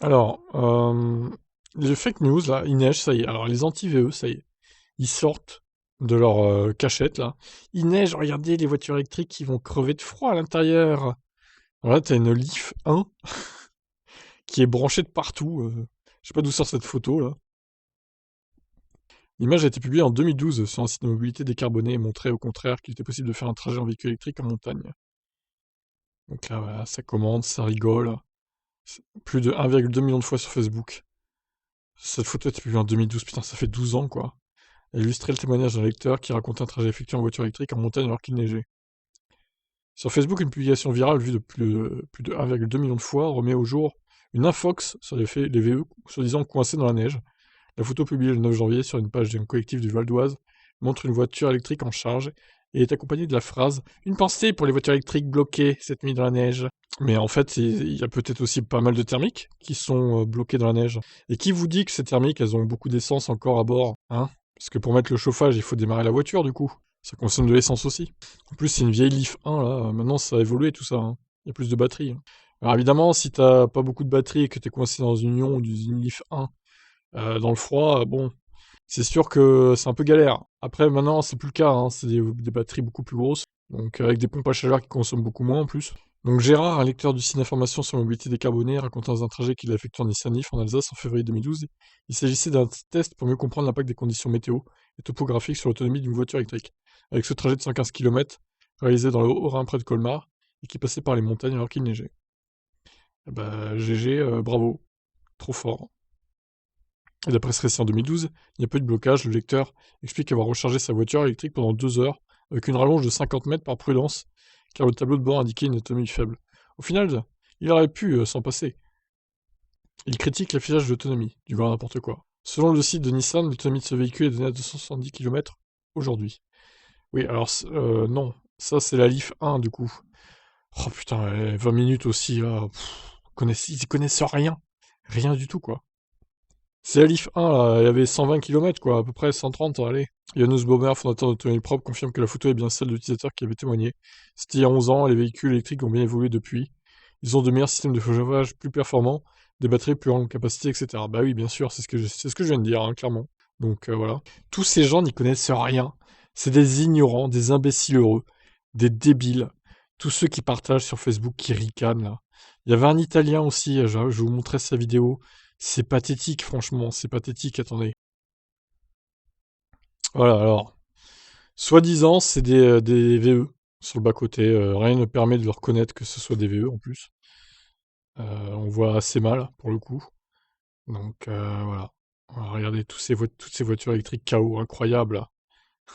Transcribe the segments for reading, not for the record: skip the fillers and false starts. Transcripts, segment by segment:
Alors, les fake news, là, il neige, ça y est. Alors, les anti-VE, ça y est. Ils sortent de leur cachette, là. Il neige, regardez les voitures électriques qui vont crever de froid à l'intérieur. Alors là, t'as une Leaf 1 qui est branchée de partout. Je sais pas d'où sort cette photo, là. L'image a été publiée en 2012 sur un site de mobilité décarboné et montrait au contraire qu'il était possible de faire un trajet en véhicule électrique en montagne. Donc là, voilà, ça commente, ça rigole. Plus de 1,2 million de fois sur Facebook. Cette photo a été publiée en 2012, putain, ça fait 12 ans, quoi. Elle illustrait le témoignage d'un lecteur qui racontait un trajet effectué en voiture électrique en montagne alors qu'il neigeait. Sur Facebook, une publication virale vue de plus de 1,2 million de fois remet au jour une infox sur les VE, soi-disant coincés dans la neige. La photo publiée le 9 janvier sur une page d'un collectif du Val d'Oise montre une voiture électrique en charge et est accompagnée de la phrase «Une pensée pour les voitures électriques bloquées cette nuit dans la neige». Mais en fait, il y a peut-être aussi pas mal de thermiques qui sont bloquées dans la neige. Et qui vous dit que ces thermiques, elles ont beaucoup d'essence encore à bord, hein? Parce que pour mettre le chauffage, il faut démarrer la voiture du coup. Ça consomme de l'essence aussi. En plus, c'est une vieille Leaf 1 là. Maintenant, ça a évolué tout ça, hein. Il y a plus de batterie, hein. Alors évidemment, si t'as pas beaucoup de batterie et que t'es coincé dans une Union ou une Leaf 1 dans le froid, bon, c'est sûr que c'est un peu galère. Après, maintenant, c'est plus le cas, hein. C'est des batteries beaucoup plus grosses. Donc avec des pompes à chaleur qui consomment beaucoup moins en plus. Donc Gérard, un lecteur du site d'information sur la mobilité décarbonée, raconte dans un trajet qu'il a effectué en Nissan-Leaf en Alsace en février 2012. Il s'agissait d'un test pour mieux comprendre l'impact des conditions météo et topographiques sur l'autonomie d'une voiture électrique. Avec ce trajet de 115 km réalisé dans le Haut-Rhin près de Colmar et qui passait par les montagnes alors qu'il neigeait. Eh bah, GG, bravo, trop fort. Et d'après ce récit en 2012, il n'y a pas eu de blocage, le lecteur explique avoir rechargé sa voiture électrique pendant 2 heures, avec une rallonge de 50 mètres par prudence, car le tableau de bord indiquait une autonomie faible. Au final, il aurait pu s'en passer. Il critique l'affichage d'autonomie, du grand n'importe quoi. Selon le site de Nissan, l'autonomie de ce véhicule est donnée à 270 km aujourd'hui. Oui, alors non, ça c'est la Leaf 1 du coup. Oh putain, 20 minutes aussi là, ils y connaissent rien. Rien du tout quoi. C'est la Leaf 1, là, elle avait 120 km, quoi, à peu près 130, allez. Janus Baumer, fondateur d'Autonomie Propre, confirme que la photo est bien celle de l'utilisateur qui avait témoigné. C'était il y a 11 ans, et les véhicules électriques ont bien évolué depuis. Ils ont de meilleurs systèmes de chauffage plus performants, des batteries plus grandes capacités, etc. Bah oui, bien sûr, c'est ce que je viens de dire, hein, clairement. Donc voilà. Tous ces gens n'y connaissent rien. C'est des ignorants, des imbéciles heureux, des débiles. Tous ceux qui partagent sur Facebook, qui ricanent, là. Il y avait un Italien aussi, je vais vous montrer sa vidéo. C'est pathétique, franchement, c'est pathétique, attendez. Voilà, alors, soi-disant, c'est des VE sur le bas-côté. Rien ne permet de le reconnaître que ce soit des VE en plus. On voit assez mal, pour le coup. Donc, voilà. On va regarder toutes ces voitures électriques KO, incroyables, là. De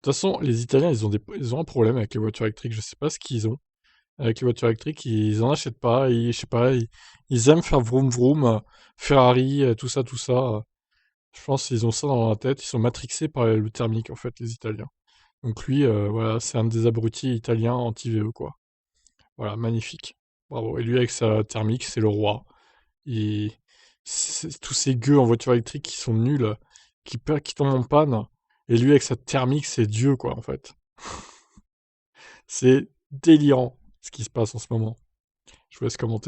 toute façon, les Italiens, ils ont un problème avec les voitures électriques. Je sais pas ce qu'ils ont avec les voitures électriques. Ils en achètent pas. Je sais pas, ils aiment faire vroom vroom, Ferrari, tout ça, tout ça. Je pense qu'ils ont ça dans la tête, ils sont matrixés par le thermique en fait, les Italiens. Donc lui, voilà, c'est un des abrutis italiens anti-VE quoi. Voilà, magnifique. Bravo. Et lui avec sa thermique, c'est le roi. Et tous ces gueux en voiture électrique qui sont nuls, qui tombent en panne. Et lui avec sa thermique, c'est Dieu quoi en fait. C'est délirant ce qui se passe en ce moment. Je vous laisse commenter.